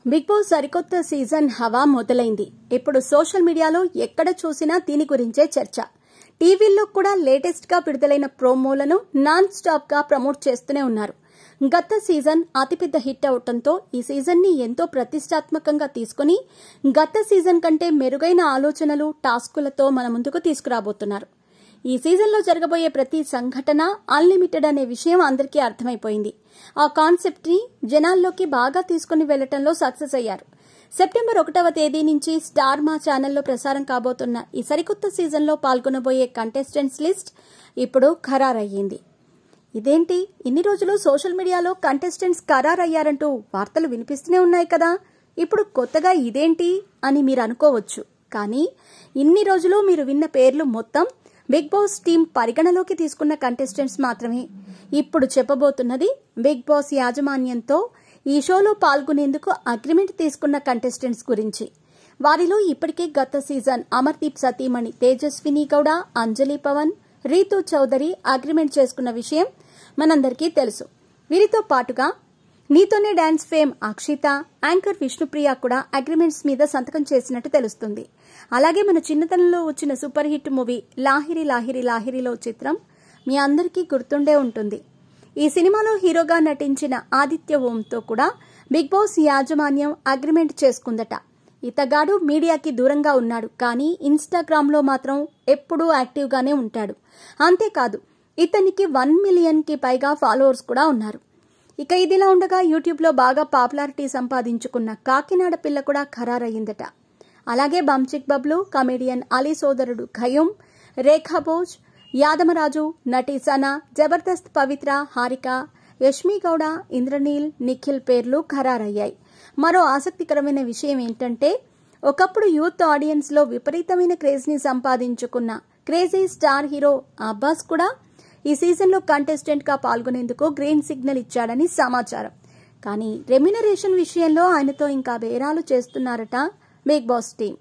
Big boss సరికొత్త season హవా మొదలైంది. ఇప్పుడు సోషల్ మీడియాలో ఎక్కడ చూసినా దీని గురించే చర్చ. టీవీల్లో కూడా లేటెస్ట్ గా విడుదలైన ప్రోమోలను నాన్ స్టాప్ గా ప్రమోట్ చేస్తూనే ఉన్నారు. గత సీజన్ అతిపెద్ద హిట్ అవడంతో ఈ సీజన్ ని ఎంతో ప్రతిష్టాత్మకంగా తీసుకుని గత సీజన్ కంటే మెరుగైన ఆలోచనలు, టాస్కులతో మన ముందుకు తీసుకురాబోతున్నారు. ఈ సీజన్లో జరగబోయే ప్రతి సంఘటన అన్లిమిటెడ్ అనే విషయం అందరికీ అర్థమైపోయింది. ఆ కాన్సెప్ట్ ని జనాల్లోకి బాగా తీసుకుని వెళ్లటంలో సక్సెస్ అయ్యారు. సెప్టెంబర్ 1వ తేదీ నుంచి స్టార్ మా ఛానల్లో ప్రసారం కాబోతున్న ఈ సరికొత్త సీజన్లో పాల్గొనబోయే కంటెస్టెంట్స్ లిస్ట్ ఇప్పుడు ఖరారయ్యింది. ఇదేంటి, ఇన్ని రోజులు సోషల్ మీడియాలో కంటెస్టెంట్స్ ఖరారయ్యారంటూ వార్తలు వినిపిస్తూనే ఉన్నాయి కదా, ఇప్పుడు కొత్తగా ఇదేంటి అని మీరు అనుకోవచ్చు. కానీ ఇన్ని రోజులు మీరు విన్న పేర్లు మొత్తం బిగ్ బాస్ టీం పరిగణలోకి తీసుకున్న కంటెస్టెంట్స్ మాత్రమే. ఇప్పుడు చెప్పబోతున్నది బిగ్ బాస్ యాజమాన్యంతో ఈ షోలో పాల్గొనేందుకు అగ్రిమెంట్ తీసుకున్న కంటెస్టెంట్స్ గురించి. వారిలో ఇప్పటికే గత సీజన్ అమర్దీప్ సతీమణి తేజస్విని గౌడ, అంజలి పవన్, రీతూ చౌదరి అగ్రిమెంట్ చేసుకున్న విషయం మనందరికీ తెలుసు. వీరితో పాటుగా Neethone dance fame Akshitha, anchor Vishnupriya కూడా అగ్రిమెంట్స్ మీద సంతకం చేసినట్టు తెలుస్తుంది. అలాగే మన చిన్నతనంలో వచ్చిన super hit movie Lahiri Lahiri లాహిరిలో చిత్రం మీ అందరికీ గుర్తుండే ఉంటుంది. ఈ సినిమాలో హీరోగా నటించిన ఆదిత్య ఓంతో కూడా బిగ్ బాస్ యాజమాన్యం అగ్రిమెంట్ చేసుకుందట. ఇతగాడు మీడియాకి దూరంగా ఉన్నాడు, కానీ ఇన్స్టాగ్రామ్లో మాత్రం ఎప్పుడూ యాక్టివ్గానే ఉంటాడు. అంతేకాదు, ఇతనికి 1 మిలియన్కి పైగా ఫాలోవర్స్ కూడా ఉన్నారు. ఇక ఇదిలా ఉండగా యూట్యూబ్లో బాగా పాపులారిటీ సంపాదించుకున్న కాకినాడ పిల్ల కూడా ఖరారయ్యిందట. అలాగే బంచిక్ బబ్లు, కమెడియన్ అలీ సోదరుడు ఖయూమ్, రేఖా భోజ్, యాదమరాజు, నటి సనా, జబర్దస్త్ పవిత్ర, హారిక, యష్మి గౌడ, ఇంద్రనీల్, నిఖిల్ పేర్లు ఖరారయ్యాయి. మరో ఆసక్తికరమైన విషయం ఏంటంటే, ఒకప్పుడు యూత్ ఆడియన్స్ లో విపరీతమైన క్రేజ్ ని సంపాదించుకున్న క్రేజీ స్టార్ హీరో అబ్బాస్ కూడా ఈ సీజన్లో కంటెస్టెంట్ గా పాల్గొనేందుకు గ్రీన్ సిగ్నల్ ఇచ్చాడని సమాచారం. కానీ రెమ్యునరేషన్ విషయంలో ఆయనతో ఇంకా బేరాలు చేస్తున్నారట బిగ్ బాస్ టీం.